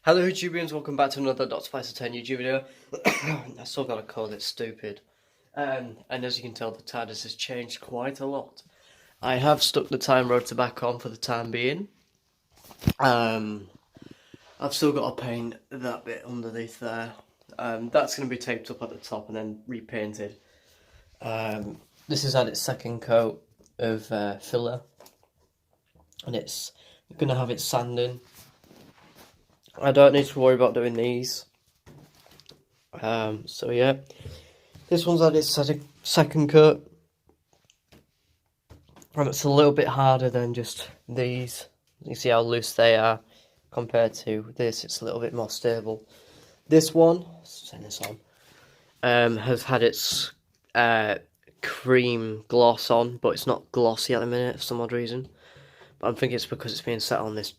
Hello YouTubians, welcome back to another Dr. Spicer 10 YouTube video. I still got a cold, it's stupid. And as you can tell, the tardis has changed quite a lot. I have stuck the time rotor back on for the time being. I've still got to paint that bit underneath there. That's going to be taped up at the top and then repainted. This has had its second coat of filler. And it's going to have its sanding. I don't need to worry about doing these. So yeah, this one's had its second coat. And it's a little bit harder than just these. You see how loose they are compared to this. It's a little bit more stable. This one, let's turn this on, has had its cream gloss on, but it's not glossy at the minute for some odd reason. But I'm thinking it's because it's being set on this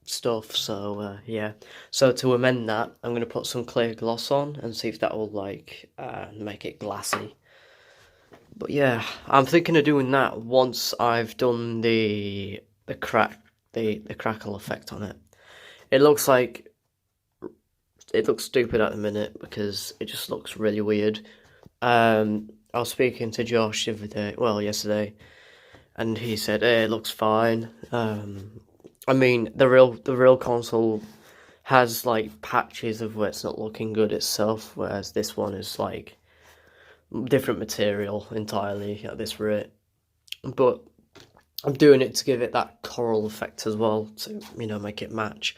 stuff, so yeah. So to amend that, I'm going to put some clear gloss on and see if that will like make it glassy. But yeah, I'm thinking of doing that once I've done the crackle effect on it. It looks stupid at the minute because it just looks really weird. I was speaking to Josh yesterday, and he said, "Hey, it looks fine." I mean, the real console has like patches of where it's not looking good itself, whereas this one is like different material entirely at this rate. But I'm doing it to give it that coral effect as well, to make it match.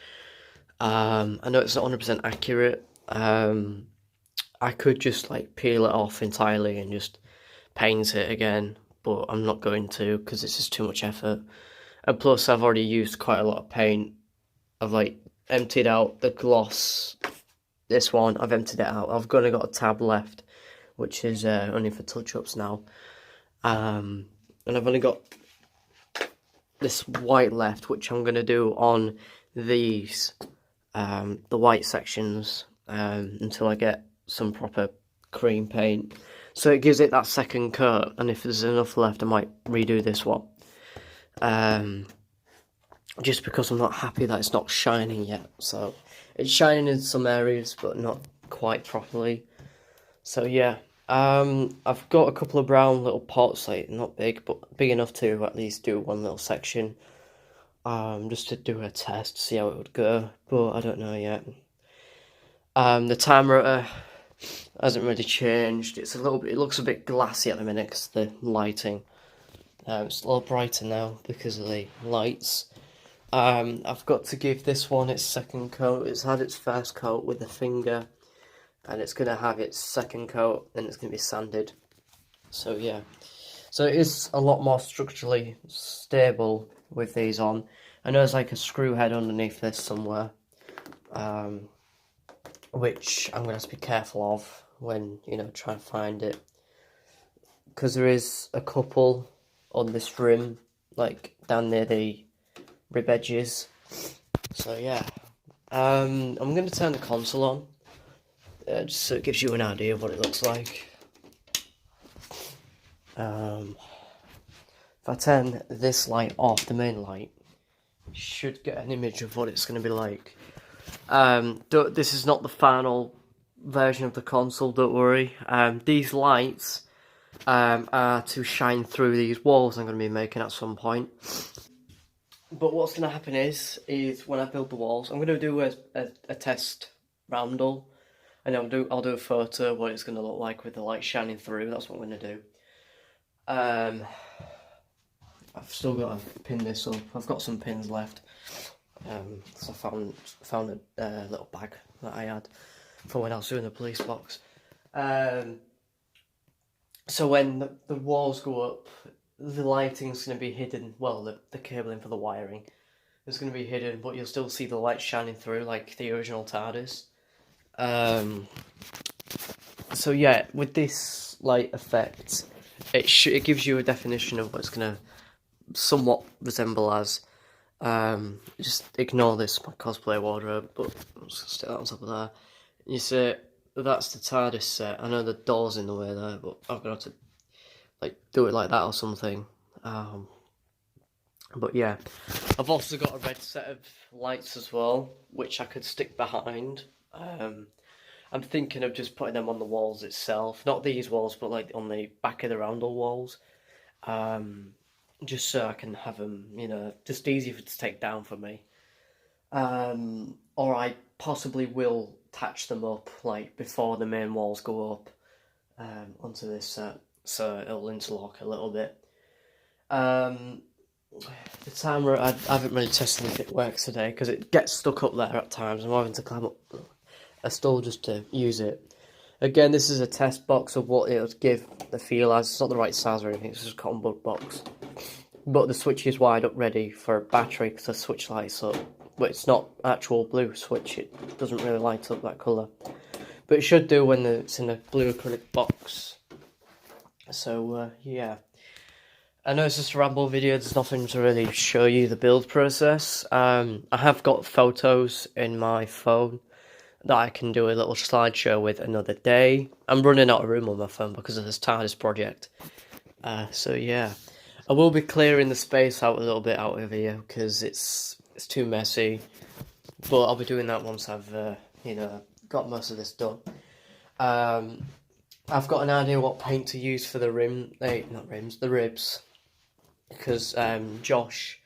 I know it's not 100% accurate. I could just like peel it off entirely and just paint it again, but I'm not going to because it's just too much effort. And plus, I've already used quite a lot of paint. I've like emptied out the gloss. This one, I've emptied it out. I've only got a tab left, which is only for touch-ups now. And I've only got this white left, which I'm going to do on these, the white sections, until I get some proper cream paint. So it gives it that second coat, and if there's enough left, I might redo this one. Just because I'm not happy that it's not shining yet. So it's shining in some areas, but not quite properly. So yeah, I've got a couple of brown little pots, like not big, but big enough to at least do one little section. Just to do a test, see how it would go, but I don't know yet. The time rotor hasn't really changed. It looks a bit glassy at the minute because the lighting. It's a little brighter now because of the lights. I've got to give this one its second coat. It's had its first coat with the finger, and it's going to have its second coat, and it's going to be sanded. So yeah, so it is a lot more structurally stable with these on. I know there's like a screw head underneath this somewhere, which I'm going to have to be careful of when, try and find it. Because there is a couple on this rim, like down near the rib edges. So yeah, I'm going to turn the console on, just so it gives you an idea of what it looks like. If I turn this light off, the main light, you should get an image of what it's going to be like. This is not the final version of the console, don't worry. These lights are to shine through these walls I'm going to be making at some point. But what's going to happen is when I build the walls, I'm going to do a test roundel, and I'll do a photo of what it's going to look like with the light shining through. That's what I'm going to do. I've still got to pin this up. I've got some pins left. So I found a little bag that I had for when I was doing the police box. So when the walls go up, the lighting's going to be hidden. Well, the cabling for the wiring is going to be hidden, but you'll still see the light shining through like the original TARDIS. So yeah, with this light effect, it gives you a definition of what it's going to somewhat resemble as. Just ignore this, my cosplay wardrobe, but I'm just going to stick that on top of there. You see, that's the TARDIS set. I know the door's in the way there, but I'm going to have to like do it like that or something. But yeah, I've also got a red set of lights as well, which I could stick behind. I'm thinking of just putting them on the walls itself, not these walls, but like on the back of the roundel walls, just so I can have them, you know, just easier to take down for me. Or I possibly will attach them up like before the main walls go up onto this set, so it'll interlock a little bit. The timer, I haven't really tested if it works today because it gets stuck up there at times. I'm having to climb up a stool just to use it. Again, this is a test box of what it would give the feel as. It's not the right size or anything, it's just a cotton bud box. But the switch is wired up ready for a battery because the switch lights up. But it's not actual blue switch, it doesn't really light up that colour. But it should do when it's in a blue acrylic box. So, yeah. I know it's just a ramble video, there's nothing to really show you the build process. I have got photos in my phone that I can do a little slideshow with another day. I'm running out of room on my phone because of this TARDIS project. So yeah, I will be clearing the space out a little bit out of here because it's too messy. But I'll be doing that once I've got most of this done. I've got an idea what paint to use for the the ribs. Because Josh,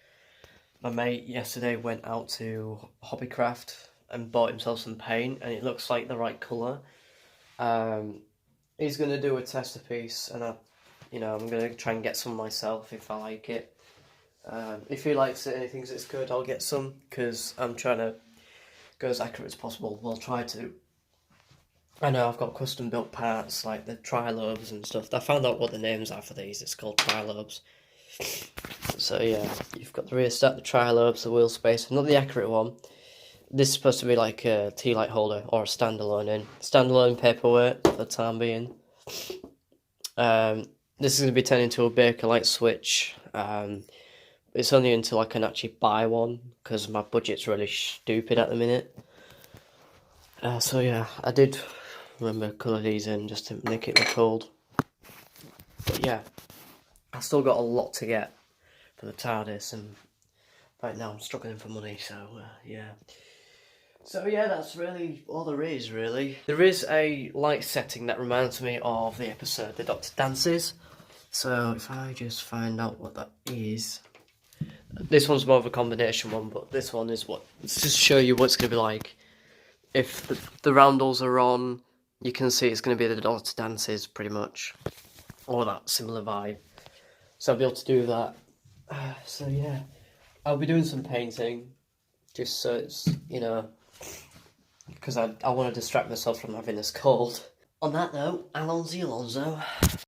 my mate, yesterday went out to Hobbycraft and bought himself some paint, and it looks like the right colour. He's going to do a tester piece, and I'm going to try and get some myself if I like it. If he likes it and he thinks it's good, I'll get some, because I'm trying to go as accurate as possible. We'll try to. I know I've got custom built parts, like the trilobes and stuff. I found out what the names are for these. It's called trilobes. So yeah, you've got the rear stack, the trilobes, the wheel spacer, not the accurate one. This is supposed to be like a tea light holder or a standalone paperweight for the time being. This is going to be turned into a Bakelite switch. It's only until I can actually buy one because my budget's really stupid at the minute. So yeah, I did remember to colour these in just to make it look old. But yeah, I've still got a lot to get for the TARDIS, and right now I'm struggling for money, so yeah. So yeah, that's really all there is, really. There is a light setting that reminds me of the episode The Doctor Dances. So if I just find out what that is. This one's more of a combination one, but this one is let's just show you what it's going to be like. If the roundels are on, you can see it's going to be The Doctor Dances, pretty much. Or that similar vibe. So I'll be able to do that. So yeah, I'll be doing some painting, just so it's, because I want to distract myself from having this cold. On that note, Alonzo.